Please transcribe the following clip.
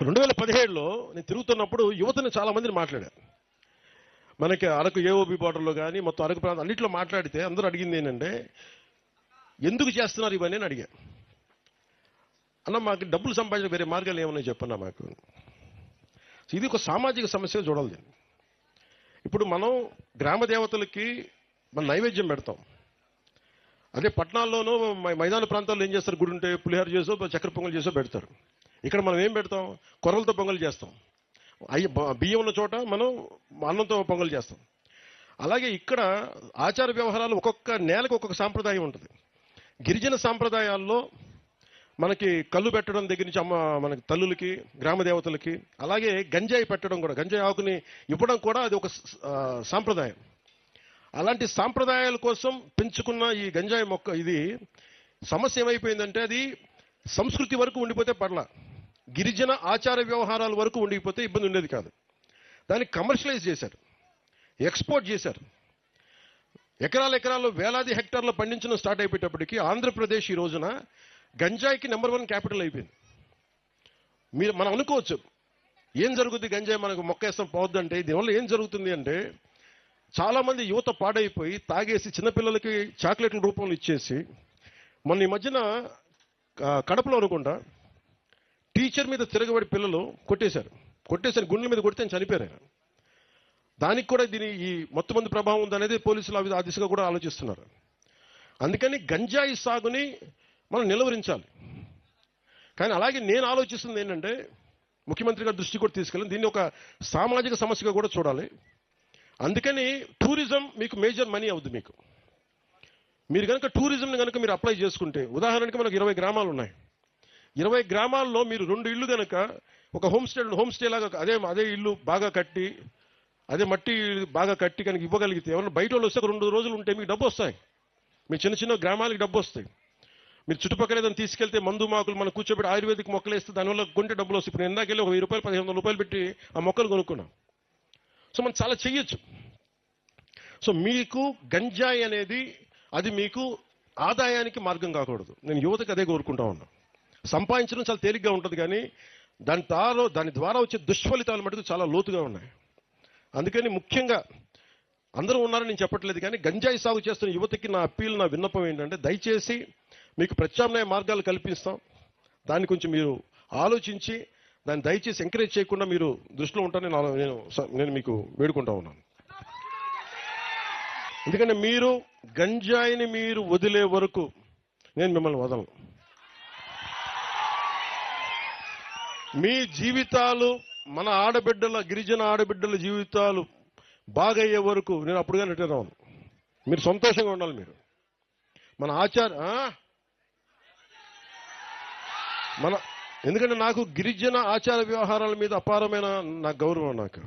2017లో నేను తిరుగుతున్నప్పుడు యువతను చాలా మందిని మాట్లాడాను. మనకి అరకు ఏఓబి బార్డర్లో కానీ మొత్తం అరకు ప్రాంతం అన్నింటిలో మాట్లాడితే అందరూ అడిగింది ఏంటంటే, ఎందుకు చేస్తున్నారు ఇవన్నీ అని అడిగా. అన్న, మాకు డబ్బులు సంపాదించిన వేరే మార్గాలు ఏమన్నాయి చెప్పన్నా మాకు. ఇది ఒక సామాజిక సమస్యగా చూడాలి దీన్ని. ఇప్పుడు మనం గ్రామ దేవతలకి మన నైవేద్యం పెడతాం. అదే పట్టణాల్లోనూ మైదాన ప్రాంతాల్లో ఏం చేస్తారు, గుడి ఉంటే పులిహోర చేసో చక్కెర పొంగల్ చేసో పెడతారు. ఇక్కడ మనం ఏం పెడతాం, కొర్రలతో పొంగల్ చేస్తాం. బియ్యం ఉన్న చోట మనం అన్నంతో పొంగల్ చేస్తాం. అలాగే ఇక్కడ ఆచార వ్యవహారాలు ఒక్కొక్క నేలకు ఒక్కొక్క సాంప్రదాయం ఉంటుంది. గిరిజన సాంప్రదాయాల్లో మనకి కళ్ళు పెట్టడం దగ్గర నుంచి మనకి తల్లులకి, గ్రామ దేవతలకి, అలాగే గంజాయి పెట్టడం కూడా, గంజాయి ఆకుని ఇవ్వడం కూడా అది ఒక సాంప్రదాయం. అలాంటి సాంప్రదాయాల కోసం పెంచుకున్న ఈ గంజాయి మొక్క, ఇది సమస్య ఏమైపోయిందంటే అది సంస్కృతి వరకు ఉండిపోతే పర్లా, గిరిజన ఆచార వ్యవహారాల వరకు ఉండిపోతే ఇబ్బంది ఉండేది కాదు. దాన్ని కమర్షియలైజ్ చేశారు, ఎక్స్పోర్ట్ చేశారు. ఎకరాల్లో వేలాది హెక్టార్లు పండించడం స్టార్ట్ అయిపోయేటప్పటికీ ఆంధ్రప్రదేశ్ ఈ రోజున గంజాయికి నెంబర్ 1 క్యాపిటల్ అయిపోయింది. మనం అనుకోవచ్చు ఏం జరుగుతుంది, గంజాయి మనకు మొక్కేస్తాం పోవద్దంటే. దీనివల్ల ఏం జరుగుతుంది అంటే, చాలా మంది యువత పాడైపోయి తాగేసి చిన్నపిల్లలకి చాక్లెట్ల రూపంలో ఇచ్చేసి, మొన్న ఈ మధ్యన కడపలో అనుకుంటా టీచర్ మీద తిరగబడి పిల్లలు కొట్టేశారు. గుండెల మీద కొడితే చనిపోయారు. దానికి కూడా ఈ మొత్తం మంది ప్రభావం ఉందనేది పోలీసులు ఆ దిశగా కూడా ఆలోచిస్తున్నారు. అందుకని గంజాయి సాగుని మనం నిలువరించాలి. కానీ అలాగే నేను ఆలోచిస్తుంది ఏంటంటే, ముఖ్యమంత్రి గారి దృష్టి కూడా తీసుకెళ్ళి దీన్ని ఒక సామాజిక సమస్యగా కూడా చూడాలి. అందుకని టూరిజం మీకు మేజర్ మనీ అవుతుంది. మీరు కనుక టూరిజంని కనుక మీరు అప్లై చేసుకుంటే, ఉదాహరణకి మనకు 20 గ్రామాలు ఉన్నాయి. 20 గ్రామాల్లో మీరు 2 ఇళ్ళు కనుక ఒక హోమ్ స్టే లాగా అదే ఇల్లు బాగా కట్టి, అదే మట్టి బాగా కట్టి కనుక ఇవ్వగలిగితే, ఎవరైనా బయట వాళ్ళు వస్తే 2 రోజులు ఉంటే మీకు డబ్బు వస్తాయి. మీ చిన్న గ్రామాలకి డబ్బు వస్తాయి. మీరు చుట్టుపక్కల ఏదైనా తీసుకెళ్తే మందు మాకులు మనం కూర్చోబెట్టి ఆయుర్వేదిక్ మొక్కలు వేస్తే దానివల్ల కొంటే డబ్బులు వస్తాయి. ఇప్పుడు ఎందాకెళ్ళి ఒక 1000 రూపాయలు 1500 రూపాయలు పెట్టి ఆ మొక్కలు కొనుక్కున్నాం. సో మనం చాలా చెయ్యొచ్చు. సో మీకు గంజాయి అనేది అది మీకు ఆదాయానికి మార్గం కాకూడదు. నేను యువతకు అదే కోరుకుంటా ఉన్నా. సంపాదించడం చాలా తేలిగ్గా ఉంటుంది, కానీ దాని ద్వారా వచ్చే దుష్ఫలితాలు మటుకు చాలా లోతుగా ఉన్నాయి. అందుకని ముఖ్యంగా అందరూ ఉన్నారని నేను చెప్పట్లేదు, కానీ గంజాయి సాగు చేస్తున్న యువతకి నా అప్పీల్, నా విన్నపం ఏంటంటే, దయచేసి మీకు ప్రత్యామ్నాయ మార్గాలు కల్పిస్తాం. దాన్ని కొంచెం మీరు ఆలోచించి దాన్ని దయచేసి ఎంకరేజ్ చేయకుండా మీరు దృష్టిలో ఉంటారని నేను మీకు వేడుకుంటా ఉన్నాను. ఎందుకంటే మీరు గంజాయిని మీరు వదిలే వరకు నేను మిమ్మల్ని వదలను. మీ జీవితాలు, మన గిరిజన ఆడబిడ్డల జీవితాలు బాగయ్యే వరకు నేను అప్పుడుగా రిటర్న్ అవ్వను. మీరు సంతోషంగా ఉండాలి. మీరు ఎందుకంటే నాకు గిరిజన ఆచార వ్యవహారాల మీద అపారమైన గౌరవం. నాకు